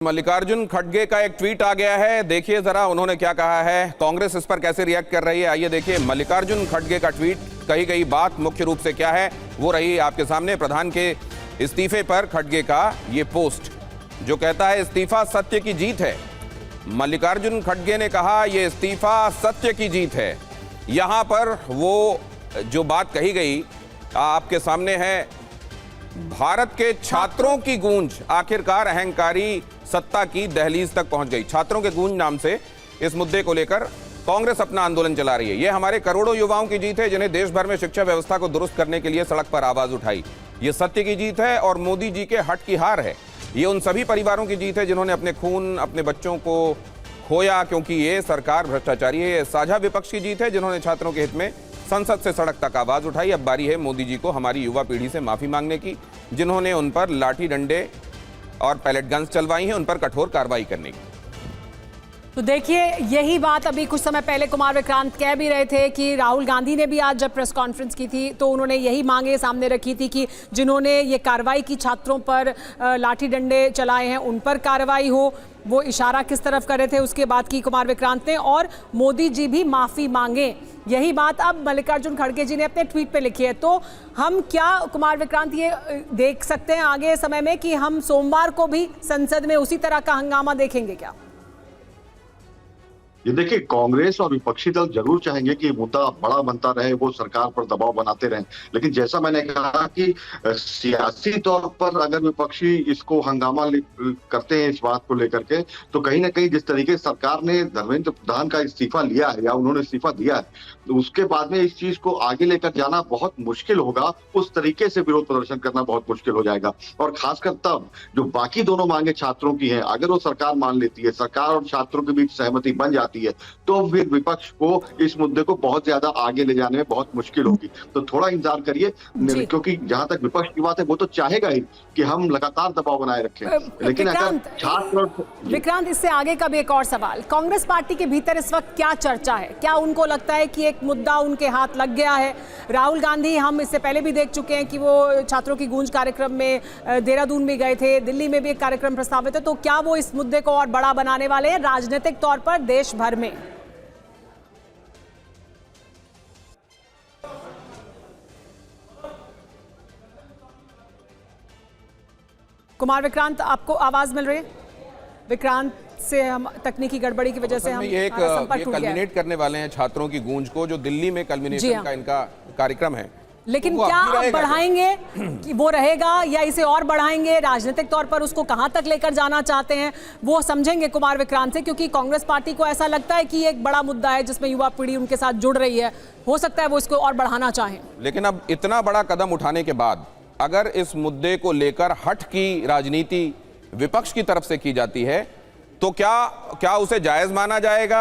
मल्लिकार्जुन खड़गे का एक ट्वीट आ गया है। देखिए जरा उन्होंने क्या कहा है, कांग्रेस इस पर कैसे रिएक्ट कर रही है। आइए देखिए मल्लिकार्जुन खड़गे का ट्वीट। कही गई बात मुख्य रूप से क्या है वो रही आपके सामने। प्रधान के इस्तीफे पर खड़गे का ये पोस्ट जो कहता है इस्तीफा सत्य की जीत है। मल्लिकार्जुन खड़गे ने कहा ये इस्तीफा सत्य की जीत है। यहां पर वो जो बात कही गई आपके सामने है, भारत के छात्रों की गूंज आखिरकार अहंकारी सत्ता की दहलीज तक पहुंच गई। छात्रों के गूंज नाम से इस मुद्दे को लेकर कांग्रेस अपना आंदोलन चला रही है। यह हमारे करोड़ों युवाओं की जीत है जिन्हें देश भर में शिक्षा व्यवस्था को दुरुस्त करने के लिए सड़क पर आवाज उठाई। ये सत्य की जीत है और मोदी जी के हट की हार है। ये उन सभी परिवारों की जीत है जिन्होंने अपने खून अपने बच्चों को खोया क्योंकि ये सरकार भ्रष्टाचारी है। ये साझा विपक्ष की जीत है जिन्होंने छात्रों के हित में संसद से सड़क तक आवाज उठाई। अब बारी है मोदी जी को हमारी युवा पीढ़ी से माफी मांगने की, जिन्होंने उन पर लाठी डंडे और पैलेट गन्स चलवाई हैं, उन पर कठोर कार्रवाई करने की। तो देखिए यही बात अभी कुछ समय पहले कुमार विक्रांत कह भी रहे थे कि राहुल गांधी ने भी आज जब प्रेस कॉन्फ्रेंस की थी तो उन्होंने यही मांगे सामने रखी थी कि जिन्होंने ये कार्रवाई की, छात्रों पर लाठी डंडे चलाए हैं, उन पर कार्रवाई हो। वो इशारा किस तरफ कर रहे थे उसके बाद की कुमार विक्रांत ने, और मोदी जी भी माफी मांगे। यही बात अब मल्लिकार्जुन खड़गे जी ने अपने ट्वीट पे लिखी है। तो हम क्या कुमार विक्रांत ये देख सकते हैं आगे समय में कि हम सोमवार को भी संसद में उसी तरह का हंगामा देखेंगे क्या? ये देखिए, कांग्रेस और विपक्षी दल जरूर चाहेंगे कि मुद्दा बड़ा बनता रहे, वो सरकार पर दबाव बनाते रहें। लेकिन जैसा मैंने कहा कि सियासी तौर पर अगर विपक्षी इसको हंगामा करते हैं इस बात को लेकर के, तो कहीं ना कहीं जिस तरीके से सरकार ने धर्मेंद्र प्रधान का इस्तीफा लिया है या उन्होंने इस्तीफा दिया है, तो उसके बाद में इस चीज को आगे लेकर जाना बहुत मुश्किल होगा। उस तरीके से विरोध प्रदर्शन करना बहुत मुश्किल हो जाएगा। और खासकर तब जो बाकी दोनों मांगे छात्रों की हैं, अगर वो सरकार मान लेती है, सरकार और छात्रों के बीच सहमति बन जाती है, तो फिर विपक्ष को इस मुद्दे को बहुत ज्यादा आगे ले जाने में बहुत मुश्किल होगी। तो थोड़ा इंतजार करिए, क्योंकि जहां तक विपक्ष की बात है वो तो चाहेगा ही कि हम लगातार दबाव बनाए रखें। लेकिन अगर छात्र विक्रांत, इससे आगे का भी एक और सवाल, कांग्रेस पार्टी के भीतर इस वक्त क्या चर्चा है? क्या उनको लगता है कि एक मुद्दा उनके हाथ लग गया है? राहुल गांधी, हम इससे पहले भी देख चुके हैं कि वो छात्रों की गूंज कार्यक्रम में देहरादून भी गए थे, दिल्ली में भी एक कार्यक्रम प्रस्तावित है। तो क्या वो इस मुद्दे को और बड़ा बनाने वाले हैं राजनीतिक तौर पर देश भर में? कुमार विक्रांत, आपको आवाज मिल रही है? विक्रांत से हम तकनीकी गड़बड़ी की वजह से हम ये कल्मिनेट करने वाले हैं छात्रों की गूंज को, जो दिल्ली में कल्मिनेशन का इनका कार्यक्रम है। लेकिन क्या आप बढ़ाएंगे कि वो रहेगा या इसे और बढ़ाएंगे? राजनीतिक तौर पर उसको कहां तक लेकर जाना चाहते हैं वो समझेंगे कुमार विक्रांत से, क्योंकि कांग्रेस पार्टी को ऐसा लगता है कि ये एक बड़ा मुद्दा है जिसमें युवा पीढ़ी उनके साथ जुड़ रही है। हो सकता है वो इसको और बढ़ाना चाहें। लेकिन अब इतना बड़ा कदम उठाने के बाद अगर इस मुद्दे को लेकर हट की राजनीति विपक्ष की तरफ से की जाती है तो क्या उसे जायज माना जाएगा?